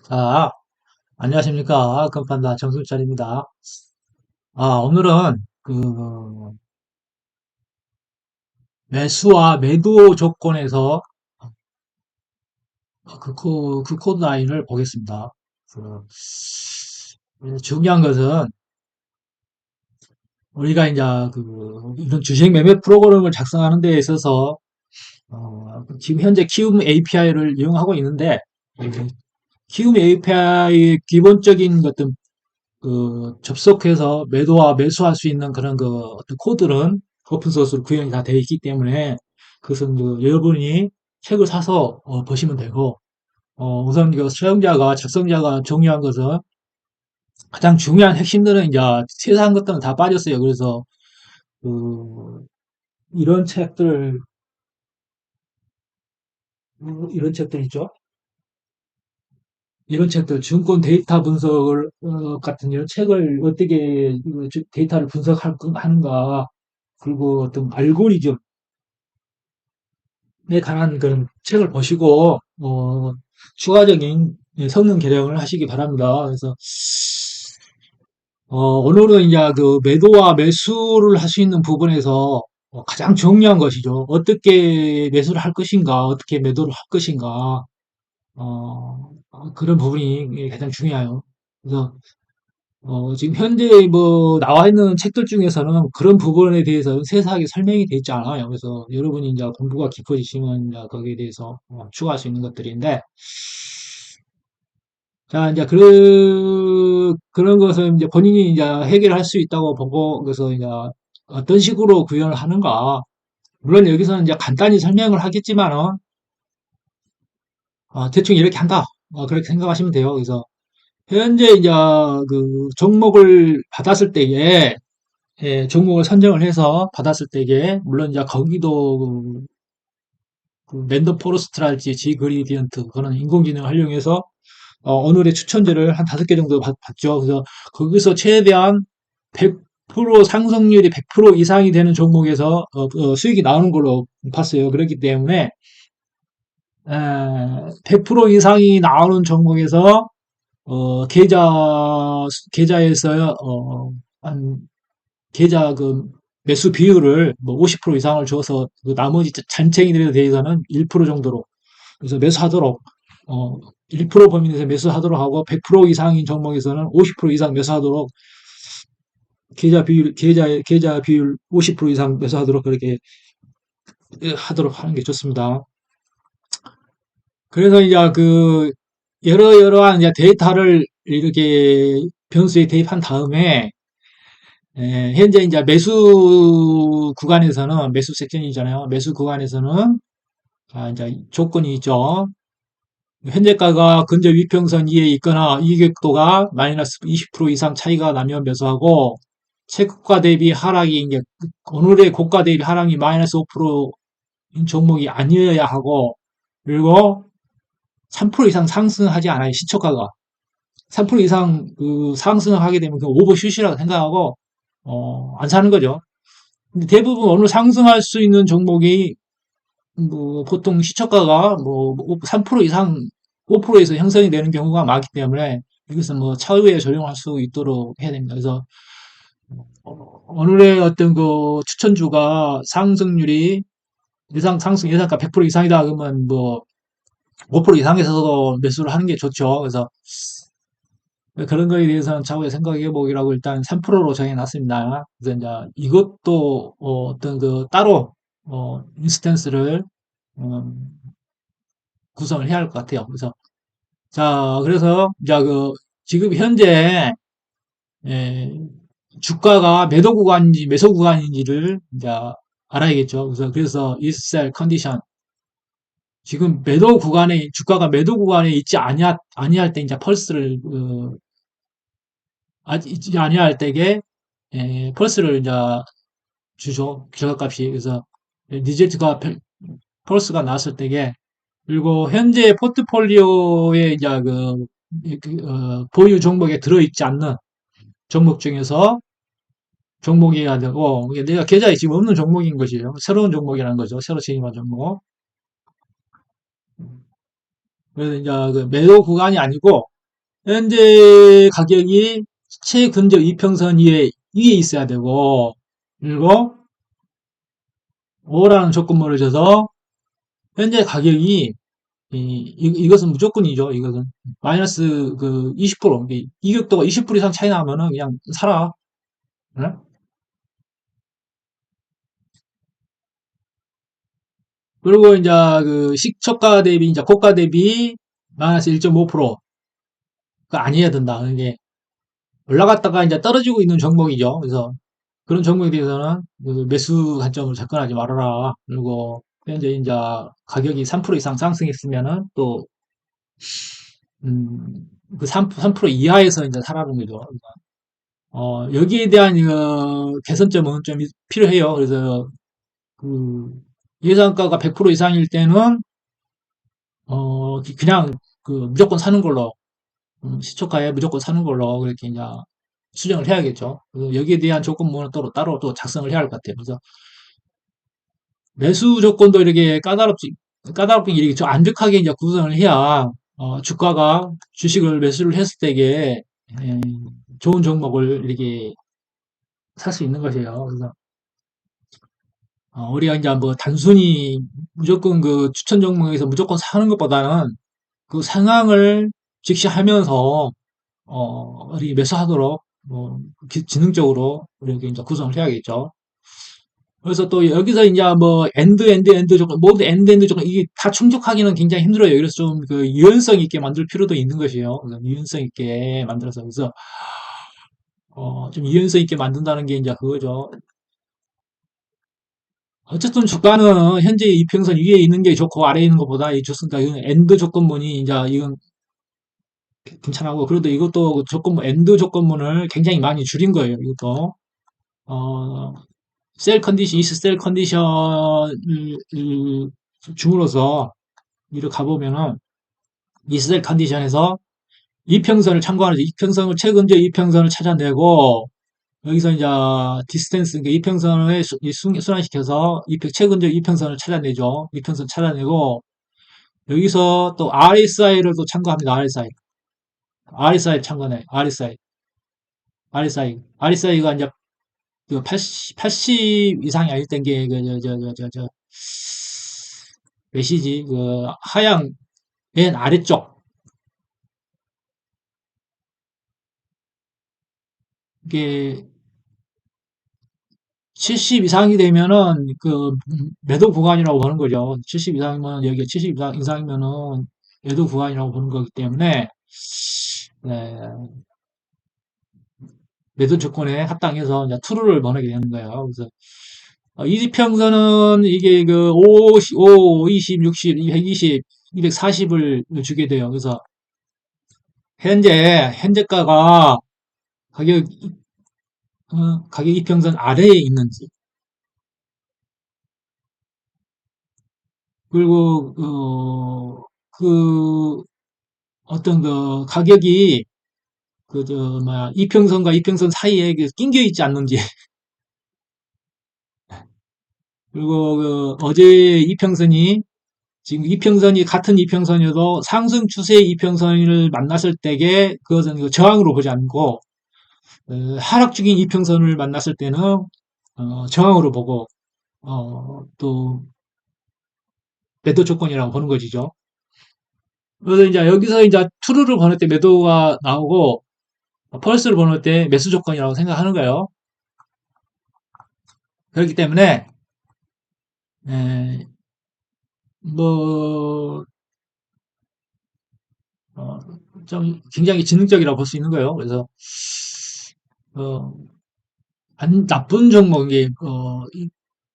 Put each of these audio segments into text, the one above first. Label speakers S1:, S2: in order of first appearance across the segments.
S1: 자, 안녕하십니까. 금판다 정승철입니다. 오늘은 매수와 매도 조건에서 그 코드 라인을 보겠습니다. 그, 중요한 것은 우리가 이제 이런 주식 매매 프로그램을 작성하는 데 있어서 지금 현재 키움 API를 이용하고 있는데 키움 API의 기본적인 어떤 접속해서 매도와 매수할 수 있는 그런 어떤 코드는 오픈소스로 구현이 다 되어 있기 때문에 그것은 여러분이 책을 사서 보시면 되고, 우선 사용자가, 작성자가 정리한 것은 가장 중요한 핵심들은 이제 세세한 것들은 다 빠졌어요. 그래서 그, 이런 책들, 이런 책들 있죠. 이런 책들, 증권 데이터 분석을, 같은 이런 책을 어떻게 데이터를 분석하는가, 그리고 어떤 알고리즘, 에 관한 그런 책을 보시고 추가적인 성능 개량을 하시기 바랍니다. 그래서 오늘은 이제 매도와 매수를 할 수 있는 부분에서 가장 중요한 것이죠. 어떻게 매수를 할 것인가, 어떻게 매도를 할 것인가, 그런 부분이 가장 중요해요. 그래서 지금 현재 나와 있는 책들 중에서는 그런 부분에 대해서 세세하게 설명이 되어 있지 않아요. 그래서 여러분이 이제 공부가 깊어지시면 이제 거기에 대해서 추가할 수 있는 것들인데, 자, 이제 그런 것을 이제 본인이 이제 해결할 수 있다고 보고, 그래서 이제 어떤 식으로 구현을 하는가. 물론 여기서는 이제 간단히 설명을 하겠지만은, 대충 이렇게 한다. 그렇게 생각하시면 돼요. 그래서 현재 이제 종목을 받았을 때에 종목을 선정을 해서 받았을 때에 물론 이제 거기도 랜덤 포레스트랄지 지그리디언트 그거는 인공지능을 활용해서 오늘의 추천제를 한 5개 정도 봤죠. 그래서 거기서 최대한 100% 상승률이 100% 이상이 되는 종목에서 수익이 나오는 걸로 봤어요. 그렇기 때문에 100% 이상이 나오는 종목에서 계좌에서 한 계좌 매수 비율을 뭐 50% 이상을 줘서 나머지 잔챙이들에 대해서는 1% 정도로 그래서 매수하도록 어 1% 범위 내에서 매수하도록 하고 100% 이상인 종목에서는 50% 이상 매수하도록 계좌 비율 50% 이상 매수하도록 그렇게 하도록 하는 게 좋습니다. 그래서 이제 여러한 이제 데이터를 이렇게 변수에 대입한 다음에 현재 이제 매수 구간에서는 매수 섹션이잖아요. 매수 구간에서는 이제 조건이 있죠. 현재가가 근저 위평선 위에 있거나 이익도가 마이너스 20% 이상 차이가 나면 매수하고 최고가 대비 하락이 이제 오늘의 고가 대비 하락이 마이너스 5%인 종목이 아니어야 하고 그리고 3% 이상 상승하지 않아요. 시초가가 3% 이상 상승을 하게 되면 그 오버슛이라고 생각하고 안 사는 거죠. 근데 대부분 오늘 상승할 수 있는 종목이 보통 시초가가 3% 이상 5%에서 형성이 되는 경우가 많기 때문에 여기서 차후에 조정할 수 있도록 해야 됩니다. 그래서 오늘의 어떤 추천주가 상승률이 상승 예상가 100% 이상이다 그러면 5% 이상에서도 매수를 하는 게 좋죠. 그래서 그런 거에 대해서는 차후에 생각해 보기라고 일단 3%로 정해놨습니다. 그래서 이제 이것도 어떤 따로 인스턴스를 음, 구성을 해야 할 것 같아요. 그래서 그래서 이제 지금 현재 예, 주가가 매도 구간인지 매수 구간인지를 이제 알아야겠죠. 그래서 이스셀 컨디션 지금 매도 구간에 주가가 매도 구간에 있지 아니할 때 이제 펄스를 있지 아니할 때에 펄스를 이제 주죠. 저값이 그래서 리제트가 펄스가 났을 때에 그리고 현재 포트폴리오에 이제 보유 종목에 들어있지 않는 종목 중에서 종목이어야 되고, 이게 내가 계좌에 지금 없는 종목인 것이에요. 새로운 종목이라는 거죠. 새로 진입한 종목. 그래서 이제 그 매도 구간이 아니고 현재 가격이 최근적 이평선 위에 있어야 되고, 그리고 5라는 조건물을 줘서 현재 가격이 이것은 무조건이죠. 이것은 마이너스 그 20%, 이격도가 20% 이상 차이 나면은 그냥 사라. 네? 그리고 이제 그 시초가 대비 이제 고가 대비 마이너스 1.5%가 아니어야 된다. 이게 올라갔다가 이제 떨어지고 있는 종목이죠. 그래서 그런 종목에 대해서는 그 매수 관점을 접근하지 말아라. 그리고 현재 이제 가격이 3% 이상 상승했으면은 또 그 3% 이하에서 이제 사라는 거죠. 여기에 대한 개선점은 좀 필요해요. 그래서 그 예상가가 100% 이상일 때는 그냥 그 무조건 사는 걸로 시초가에 무조건 사는 걸로 그렇게 이제 수정을 해야겠죠. 그래서 여기에 대한 조건문은 따로 또 작성을 해야 할 것 같아요. 그래서 매수 조건도 이렇게 까다롭게 이렇게 좀 안전하게 이제 구성을 해야 주가가 주식을 매수를 했을 때에 예, 좋은 종목을 이렇게 살 수 있는 것이에요. 그래서 우리가 이제 뭐 단순히 무조건 그 추천 종목에서 무조건 사는 것보다는 그 상황을 직시하면서 우리 매수하도록 지능적으로 이렇게 이제 구성을 해야겠죠. 그래서 또 여기서 이제 뭐 엔드 조건, 모두 엔드 조건 이게 다 충족하기는 굉장히 힘들어요. 그래서 좀 그 유연성 있게 만들 필요도 있는 것이에요. 그래서 유연성 있게 만들어서 그래서 좀 유연성 있게 만든다는 게 이제 그거죠. 어쨌든 주가는 현재 이평선 위에 있는 게 좋고 아래에 있는 것보다 이 좋습니다. 이건 엔드 조건문이 이제 이건 괜찮고 그래도 이것도 그 조건문 엔드 조건문을 굉장히 많이 줄인 거예요. 이것도 어, 셀 컨디션, 이스 셀 컨디션을 줌으로써 이를 가보면은 이스셀 컨디션에서 이평선을 참고하는 이평선을 최근적 이평선을 찾아내고 여기서 이제 디스텐스 그러니까 이평선을 순환시켜서 최근적 이평선을 찾아내죠. 이평선 찾아내고 여기서 또 RSI를 또 참고합니다. RSI 참고네. RSI가 이제 그 80 이상이 아닐 땐게 몇이지? 그 하향 맨 아래쪽 이게 70 이상이 되면은 그 매도 구간이라고 보는 거죠. 70 이상이면 여기 70 이상이면은 매도 구간이라고 보는 거기 때문에 네, 매도 조건에 합당해서 이제 투루를 벌이게 되는 거예요. 그래서 이지평선은 이게 그 5, 20, 60, 220, 240을 주게 돼요. 그래서 현재가가 가격 가격 이평선 아래에 있는지 그리고 그 어떤 그 가격이 그 저 뭐야 이평선과 이평선 사이에 그 낑겨 있지 않는지 그리고 그 어제 이평선이 지금 이평선이 같은 이평선이어도 상승 추세의 이평선을 만났을 때에 그것은 그 저항으로 보지 않고 하락 중인 이평선을 만났을 때는 저항으로 보고 또 매도 조건이라고 보는 것이죠. 그래서 이제 여기서 이제 트루를 보낼 때 매도가 나오고 펄스를 보낼 때 매수 조건이라고 생각하는 거예요. 그렇기 때문에 에, 뭐 어, 좀 굉장히 지능적이라고 볼 수 있는 거예요. 그래서 어, 나쁜 종목이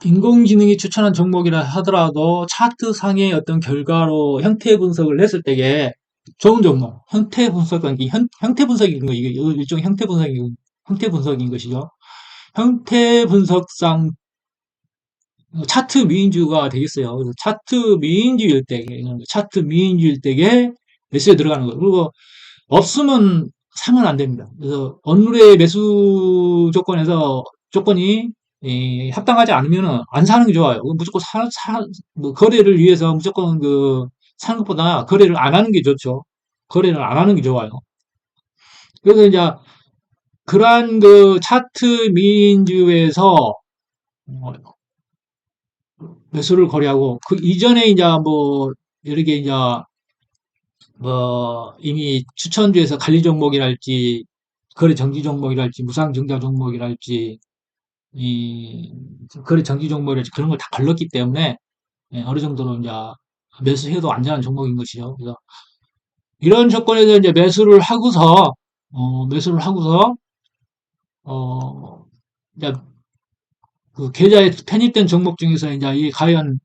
S1: 인공지능이 추천한 종목이라 하더라도 차트상의 어떤 결과로 형태 분석을 했을 때에 좋은 종목, 형태 분석은 형태 분석인 거 이게 일종의 형태 분석인 것이죠. 형태 분석상 차트 미인주가 되겠어요. 그래서 차트 미인주일 때에 매수에 들어가는 거예요. 그리고 없으면 사면 안 됩니다. 그래서 언룰의 매수 조건이 합당하지 않으면 안 사는 게 좋아요. 무조건 뭐 거래를 위해서 무조건 그 사는 것보다 거래를 안 하는 게 좋죠. 거래를 안 하는 게 좋아요. 그래서 이제 그러한 그 차트 민주에서 매수를 거래하고 그 이전에 이제 뭐 여러 개 이제 뭐 이미 추천주에서 관리 종목이랄지 거래 정지 종목이랄지 무상 증자 종목이랄지 이 거래 정지 종목이랄지 그런 걸 다 걸렀기 때문에 어느 정도로 이제 매수해도 안전한 종목인 것이죠. 그래서 이런 조건에서 이제 매수를 하고서 이제 그 계좌에 편입된 종목 중에서 이제 이 과연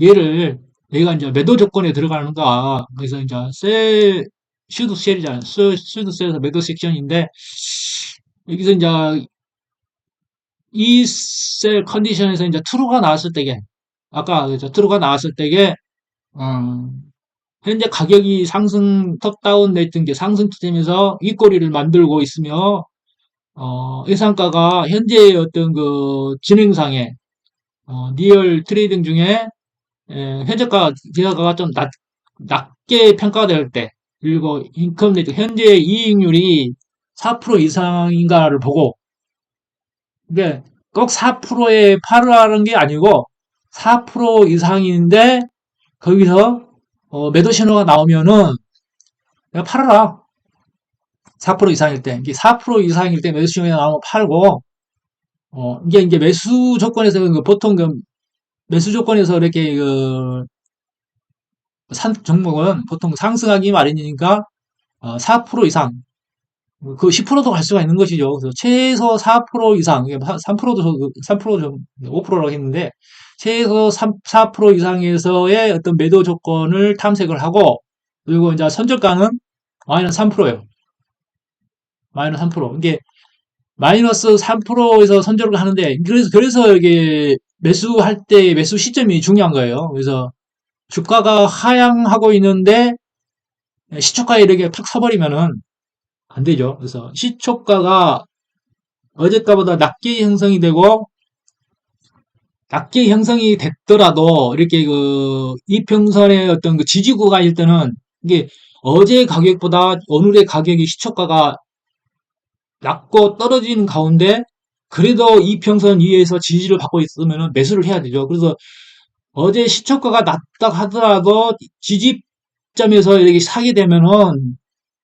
S1: 얘를 얘가 이제 매도 조건에 들어가는가. 그래서 이제 슈드셀이잖아요. 슈드셀에서 매도 섹션인데 여기서 이제 이 셀 컨디션에서 이제 트루가 나왔을 때게 아까 그죠 트루가 나왔을 때게 음, 현재 가격이 상승 톱다운 냈던 게 상승 투점에서 윗꼬리를 만들고 있으며 예상가가 현재의 어떤 그 진행상에 리얼 트레이딩 중에 현재가 기가가 좀 낮게 평가될 때 그리고 인컴 레이트 현재 이익률이 4% 이상인가를 보고 이게 꼭 4%에 팔으라는 게 아니고 4% 이상인데 거기서 매도 신호가 나오면은 내가 팔아라. 4% 이상일 때 이게 4% 이상일 때 매도 신호가 나오면 팔고 이게 이제 매수 조건에서 보통 그 매수 조건에서 이렇게 그 산 종목은 보통 상승하기 마련이니까 4% 이상 그 10%도 갈 수가 있는 것이죠. 그래서 최소 4% 이상, 3%도 3% 5%라고 했는데 최소 4% 이상에서의 어떤 매도 조건을 탐색을 하고 그리고 이제 선저가는 마이너스 3%예요. 마이너스 3%. 이게 마이너스 3%에서 선저를 하는데 그래서 이게 매수할 때 매수 시점이 중요한 거예요. 그래서 주가가 하향하고 있는데 시초가에 이렇게 탁 서버리면은 안 되죠. 그래서 시초가가 어제가보다 낮게 형성이 되고 낮게 형성이 됐더라도 이렇게 그 이평선의 어떤 그 지지 구간일 때는 이게 어제 가격보다 오늘의 가격이 시초가가 낮고 떨어지는 가운데 그래도 이평선 위에서 지지를 받고 있으면 매수를 해야 되죠. 그래서 어제 시초가가 낮다 하더라도 지지점에서 이렇게 사게 되면은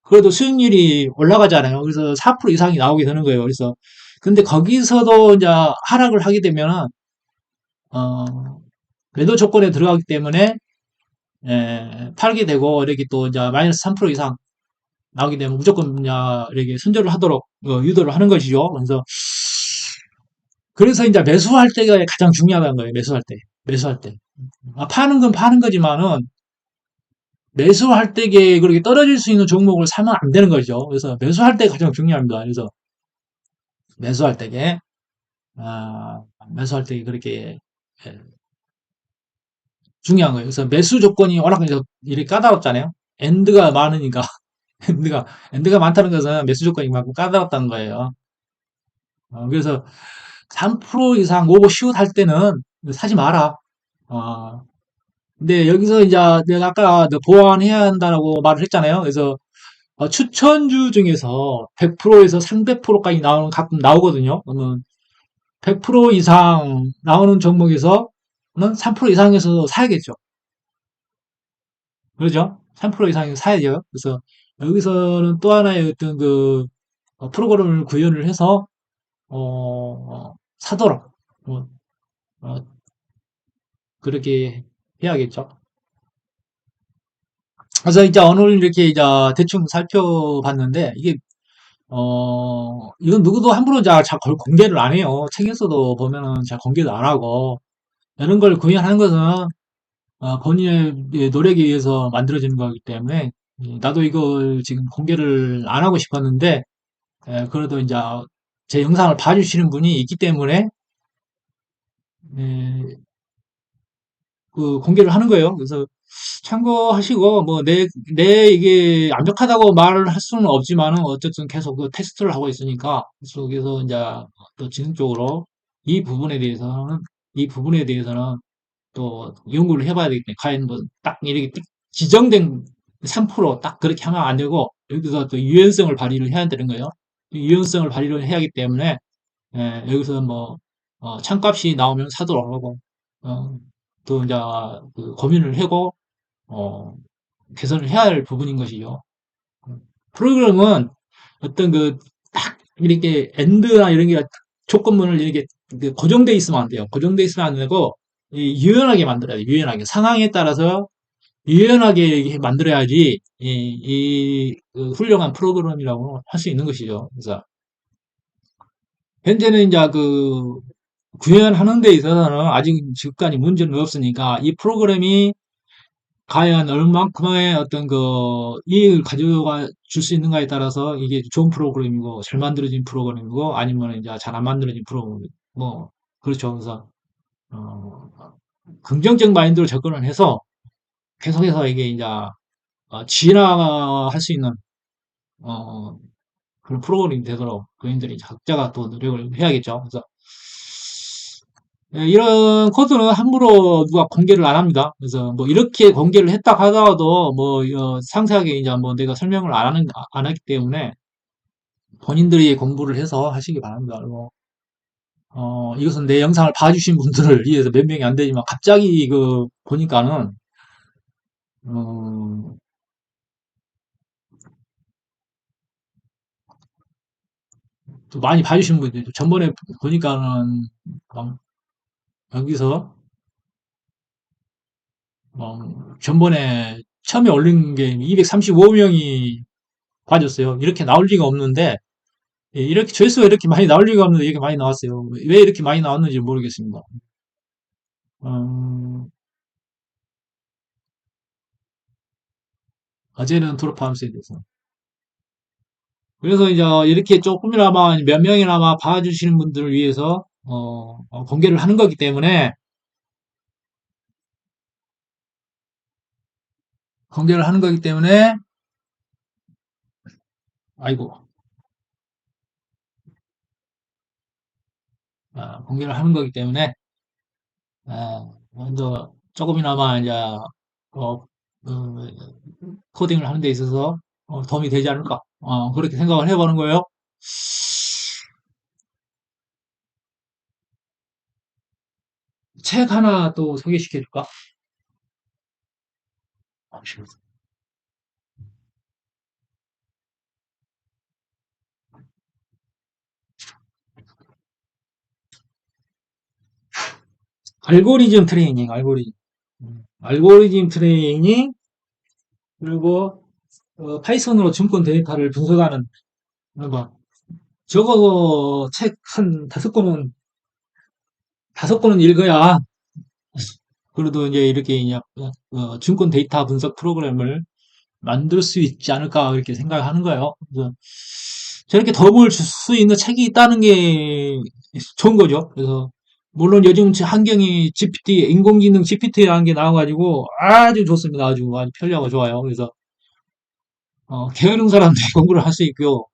S1: 그래도 수익률이 올라가잖아요. 그래서 4% 이상이 나오게 되는 거예요. 그래서 근데 거기서도 이제 하락을 하게 되면은 어, 매도 조건에 들어가기 때문에 팔게 되고 이렇게 또 이제 마이너스 3% 이상 나오게 되면 무조건 이제 이렇게 손절을 하도록 유도를 하는 것이죠. 그래서 이제 매수할 때가 가장 중요하다는 거예요. 매수할 때. 파는 건 파는 거지만은 매수할 때에 그렇게 떨어질 수 있는 종목을 사면 안 되는 거죠. 그래서 매수할 때 가장 중요합니다. 그래서 매수할 때에 아, 매수할 때 그렇게 예, 중요한 거예요. 그래서 매수 조건이 워낙 이제 이렇게 까다롭잖아요. 엔드가 많으니까 엔드가 많다는 것은 매수 조건이 많고 까다롭다는 거예요. 그래서 3% 이상 오버슛 할 때는 사지 마라. 어, 근데 여기서 이제 내가 아까 보완해야 한다고 말을 했잖아요. 그래서 추천주 중에서 100%에서 300%까지 나오는 가끔 나오거든요. 그러면 100% 이상 나오는 종목에서는 3% 이상에서 사야겠죠. 그렇죠? 3% 이상에서 사야죠. 그래서 여기서는 또 하나의 어떤 그 프로그램을 구현을 해서 사도록 뭐, 어, 그렇게 해야겠죠. 그래서 이제 오늘 이렇게 이제 대충 살펴봤는데 이게 이건 누구도 함부로 잘 공개를 안 해요. 책에서도 보면은 잘 공개도 안 하고 이런 걸 구현하는 것은 본인의 노력에 의해서 만들어지는 거기 때문에 나도 이걸 지금 공개를 안 하고 싶었는데 그래도 이제 제 영상을 봐주시는 분이 있기 때문에 에, 그 공개를 하는 거예요. 그래서 참고하시고 뭐 내 이게 완벽하다고 말을 할 수는 없지만은 어쨌든 계속 그 테스트를 하고 있으니까 속에서 이제 또 지능적으로 이 부분에 대해서는 이 부분에 대해서는 또 연구를 해봐야 되겠네. 과연 뭐 딱 이렇게 지정된 3%딱 그렇게 하면 안 되고, 여기서 또 유연성을 발휘를 해야 되는 거예요. 유연성을 발휘를 해야 하기 때문에, 여기서 뭐, 찬값이 나오면 사도록 하고, 어, 또 이제 그 고민을 하고, 어, 개선을 해야 할 부분인 것이죠. 프로그램은 어떤 그, 딱, 이렇게, 엔드나 이런 게 조건문을 이렇게 그 고정돼 있으면 안 돼요. 고정돼 있으면 안 되고, 유연하게 만들어야 돼요. 유연하게. 상황에 따라서 유연하게 만들어야지, 그 훌륭한 프로그램이라고 할 수 있는 것이죠. 그래서, 현재는 이제 그, 구현하는 데 있어서는 아직 지금까지 문제는 없으니까, 이 프로그램이 과연 얼만큼의 어떤 그 이익을 가져가 줄 수 있는가에 따라서 이게 좋은 프로그램이고 잘 만들어진 프로그램이고 아니면 이제 잘 안 만들어진 프로그램 뭐 그렇죠. 그래서 어, 긍정적 마인드로 접근을 해서 계속해서 이게 이제 진화할 수 있는 어, 그런 프로그램이 되도록 교인들이 각자가 또 노력을 해야겠죠. 그래서 이런 코드는 함부로 누가 공개를 안 합니다. 그래서 뭐 이렇게 공개를 했다 하더라도 뭐 상세하게 이제 뭐 내가 설명을 안 하기 때문에 본인들이 공부를 해서 하시기 바랍니다. 그리고 이것은 내 영상을 봐주신 분들을 위해서 몇 명이 안 되지만 갑자기 그 보니까는 어, 또 많이 봐주신 분들이 전번에 보니까는 막 여기서 전번에 처음에 올린 게 235명이 봐줬어요. 이렇게 나올 리가 없는데 이렇게 조회수가 이렇게 많이 나올 리가 없는데 이렇게 많이 나왔어요. 왜 이렇게 많이 나왔는지 모르겠습니다. 음, 어제는 졸업하면서에 대해서. 그래서 이제 이렇게 조금이나마 몇 명이나마 봐주시는 분들을 위해서 공개를 하는 거기 때문에 공개를 하는 거기 때문에 아이고 공개를 하는 거기 때문에 먼저 조금이나마 이제 어, 코딩을 하는 데 있어서 도움이 되지 않을까 그렇게 생각을 해보는 거예요. 책 하나 또 소개시켜 줄까? 알고리즘 트레이닝, 알고리즘. 알고리즘 트레이닝, 그리고 파이썬으로 증권 데이터를 분석하는 거. 저거 책 한 다섯 권은 읽어야 그래도 이제 이렇게 이제 증권 데이터 분석 프로그램을 만들 수 있지 않을까 이렇게 생각하는 거예요. 그래서 저렇게 도움을 줄 수 있는 책이 있다는 게 좋은 거죠. 그래서 물론 요즘 환경이 GPT, 인공지능 GPT라는 게 나와가지고 아주 좋습니다. 아주 편리하고 좋아요. 그래서 게으른 사람들이 공부를 할 수 있고요.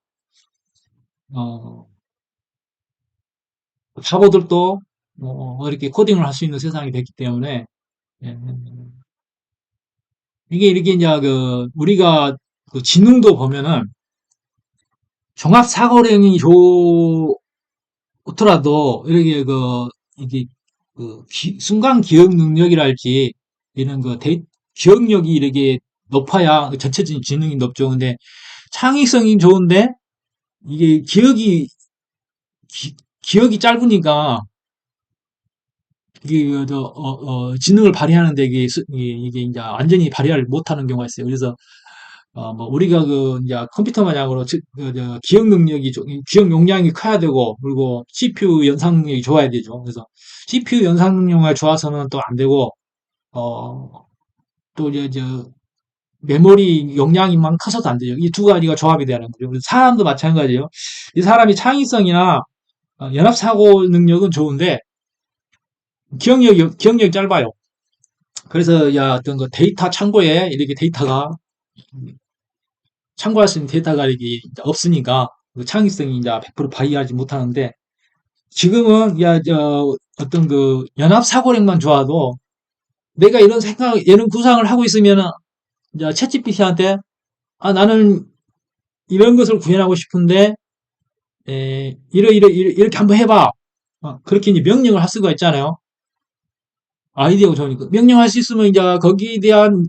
S1: 어, 바보들도 이렇게 코딩을 할 수 있는 세상이 됐기 때문에 예, 이게 이렇게 이제 우리가 그 지능도 보면은 종합사고력이 좋더라도 이렇게 이게 순간 기억 능력이랄지 이런 기억력이 이렇게 높아야 그 전체적인 지능이 높죠. 근데 창의성이 좋은데 이게 기억이 짧으니까 이게 지능을 발휘하는데 이게 이제 완전히 발휘를 못하는 경우가 있어요. 그래서 뭐 우리가 이제 컴퓨터 마냥으로 기억 능력이 기억 용량이 커야 되고 그리고 CPU 연상 능력이 좋아야 되죠. 그래서 CPU 연상 능력이 좋아서는 또 안 되고 어, 또 이제 메모리 용량이만 커서도 안 되죠. 이 두 가지가 조합이 되는 거죠. 그래서 사람도 마찬가지예요. 이 사람이 창의성이나 연합 사고 능력은 좋은데 기억력이 짧아요. 그래서 야 어떤 그 데이터 창고에 이렇게 데이터가 참고할 수 있는 데이터가 이게 없으니까 그 창의성이 이제 100% 발휘하지 못하는데 지금은 어떤 그 연합 사고력만 좋아도 내가 이런 구상을 하고 있으면은 이제 챗GPT한테 나는 이런 것을 구현하고 싶은데 이렇게 한번 해봐. 그렇게 이제 명령을 할 수가 있잖아요. 아이디어가 좋으니까 명령할 수 있으면 이제 거기에 대한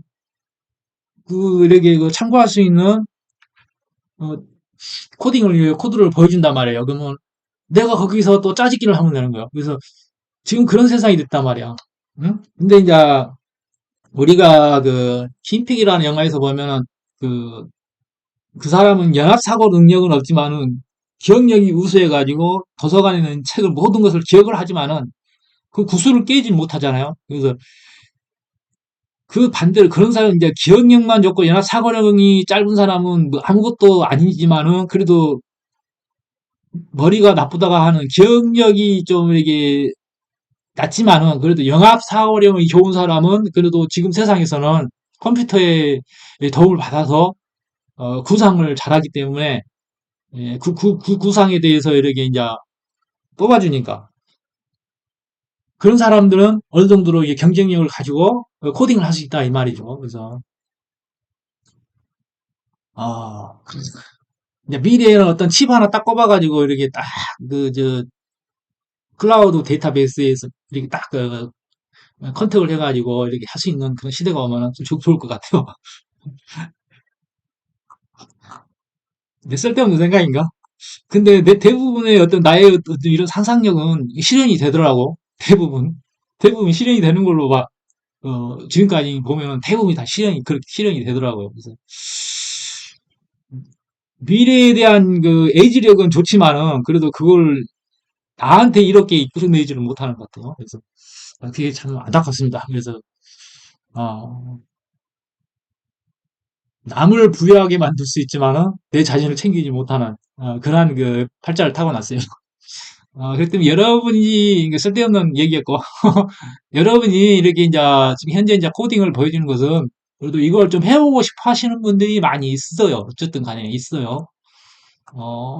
S1: 이렇게 참고할 수 있는 어, 코드를 보여준단 말이에요. 그러면 내가 거기서 또 짜집기를 하면 되는 거예요. 그래서 지금 그런 세상이 됐단 말이야. 응? 근데 이제 우리가 킨픽이라는 영화에서 보면은 그, 그 사람은 연합사고 능력은 없지만은 기억력이 우수해가지고 도서관에는 책을 모든 것을 기억을 하지만은 그 구슬을 깨지 못하잖아요. 그래서 그 반대로 그런 사람 이제 기억력만 좋고 연합사고력이 짧은 사람은 뭐 아무것도 아니지만은 그래도 머리가 나쁘다가 하는 기억력이 좀 이렇게 낮지만은 그래도 영합사고력이 좋은 사람은 그래도 지금 세상에서는 컴퓨터의 도움을 받아서 구상을 잘하기 때문에 구상에 대해서 이렇게 이제 뽑아주니까 그런 사람들은 어느 정도로 이게 경쟁력을 가지고 코딩을 할 수 있다 이 말이죠. 그래서 그래서 이제 미래에는 어떤 칩 하나 딱 꼽아가지고 이렇게 딱 클라우드 데이터베이스에서 이렇게 딱 컨택을 해가지고 이렇게 할 수 있는 그런 시대가 오면 좀 좋을 것 같아요. 내 쓸데없는 생각인가? 근데 내 대부분의 어떤 나의 어떤 이런 상상력은 실현이 되더라고. 대부분 실현이 되는 걸로 지금까지 보면 대부분이 다 그렇게 실현이 되더라고요. 그래서 미래에 대한 에이지력은 좋지만은 그래도 그걸 나한테 이렇게 이끌어내지를 못하는 것 같아요. 그래서 그게 참 안타깝습니다. 그래서 어, 남을 부유하게 만들 수 있지만은 내 자신을 챙기지 못하는 그러한 팔자를 타고났어요. 그렇기 때문에 여러분이 이게 쓸데없는 얘기였고 여러분이 이렇게 이제 지금 현재 이제 코딩을 보여주는 것은 그래도 이걸 좀 해보고 싶어 하시는 분들이 많이 있어요. 어쨌든 간에 있어요.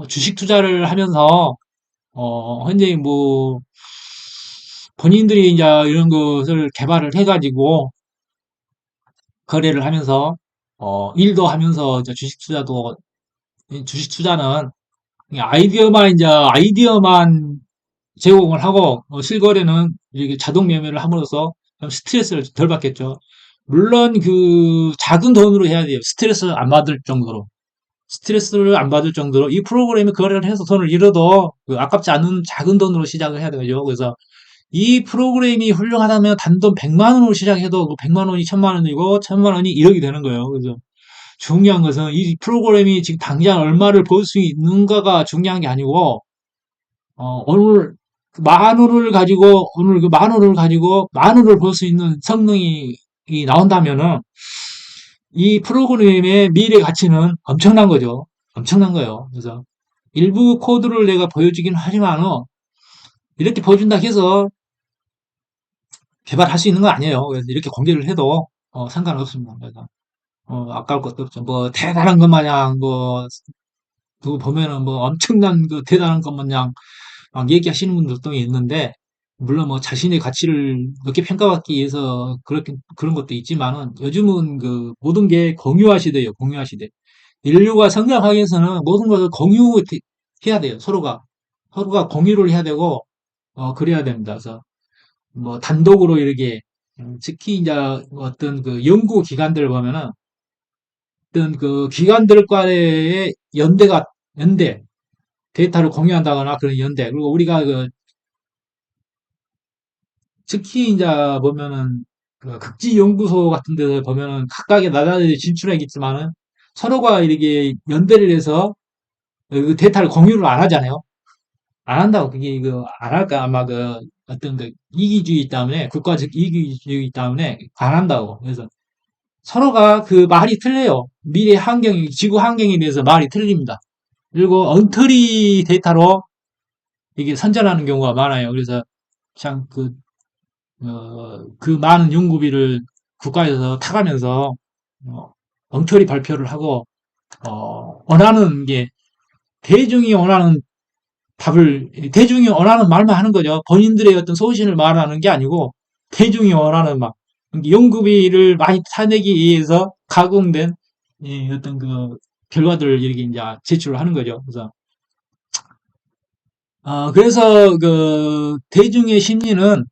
S1: 주식 투자를 하면서 현재 뭐 본인들이 이제 이런 것을 개발을 해가지고 거래를 하면서 일도 하면서 이제 주식 투자는 그냥 아이디어만 제공을 하고 실거래는 이렇게 자동 매매를 함으로써 좀 스트레스를 덜 받겠죠. 물론 작은 돈으로 해야 돼요. 스트레스를 안 받을 정도로 이 프로그램이 거래를 해서 돈을 잃어도 아깝지 않은 작은 돈으로 시작을 해야 되죠. 그래서 이 프로그램이 훌륭하다면 단돈 100만 원으로 시작해도 그 100만 원이 1000만 원이고 1000만 원이 1억이 되는 거예요. 그래서 중요한 것은 이 프로그램이 지금 당장 얼마를 벌 수 있는가가 중요한 게 아니고 오늘 만 원을 가지고 만 원을 벌 수 있는 성능이 나온다면은 이 프로그램의 미래 가치는 엄청난 거죠. 엄청난 거예요. 그래서 일부 코드를 내가 보여주긴 하지만은 이렇게 보여준다 해서 개발할 수 있는 건 아니에요. 그래서 이렇게 공개를 해도 상관없습니다. 그래서 아까울 것도 없죠. 뭐 대단한 것 마냥 그거 보면은 뭐 엄청난 대단한 것 마냥 막 얘기하시는 분들도 있는데 물론 뭐 자신의 가치를 높게 평가받기 위해서 그런 것도 있지만은 요즘은 모든 게 공유화 시대예요. 공유화 시대. 인류가 성장하기 위해서는 모든 것을 공유해야 돼요. 서로가 공유를 해야 되고 그래야 됩니다. 그래서 뭐 단독으로 이렇게 특히 이제 어떤 연구 기관들을 보면은 어떤 기관들 간의 연대 데이터를 공유한다거나 그런 연대 그리고 우리가 특히 이제 보면은 극지 연구소 같은 데서 보면은 각각의 나라들이 진출하겠지만은 서로가 이렇게 연대를 해서 데이터를 공유를 안 하잖아요. 안 한다고 그게 안 할까 아마 어떤 이기주의 때문에 국가적 이기주의 때문에 안 한다고 그래서 서로가 말이 틀려요. 미래 환경이 지구 환경에 대해서 말이 틀립니다. 그리고 엉터리 데이터로 이게 선전하는 경우가 많아요. 그래서 참 많은 연구비를 국가에서 타가면서 어, 엉터리 발표를 하고 원하는 게 대중이 원하는 대중이 원하는 말만 하는 거죠. 본인들의 어떤 소신을 말하는 게 아니고 대중이 원하는 막 연구비를 많이 타내기 위해서 가공된 이 어떤 그 결과들을 이렇게 이제 제출을 하는 거죠. 그래서 그래서 그 대중의 심리는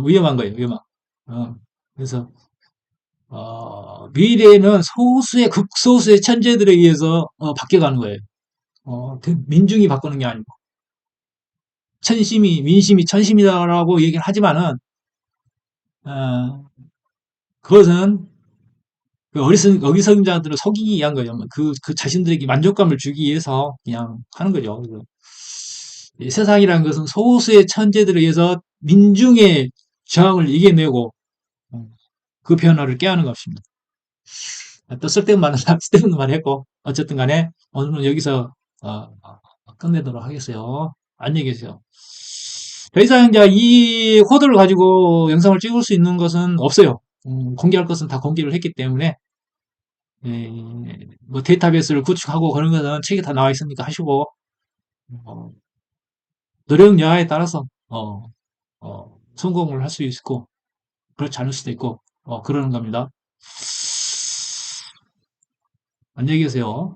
S1: 위험한 거예요. 위험한. 그래서 미래는 소수의 극소수의 천재들에 의해서 바뀌어가는 거예요. 민중이 바꾸는 게 아니고 천심이 민심이 천심이다라고 얘기를 하지만은 어, 그것은 그 어리석은 자들을 속이기 위한 거죠. 뭐 그 자신들에게 만족감을 주기 위해서 그냥 하는 거죠. 그래서 이 세상이라는 것은 소수의 천재들에 의해서 민중의 저항을 이겨내고 어, 그 변화를 깨하는 것입니다. 또 쓸데없는 말 했고 어쨌든 간에 오늘은 여기서 끝내도록 하겠어요. 안녕히 계세요. 더 이상 이제 이 코드를 가지고 영상을 찍을 수 있는 것은 없어요. 공개할 것은 다 공개를 했기 때문에 예, 뭐 데이터베이스를 구축하고 그런 것은 책에 다 나와 있으니까 하시고 어, 노력 여하에 따라서 성공을 할 수 있고 그렇지 않을 수도 있고 그러는 겁니다. 안녕히 계세요.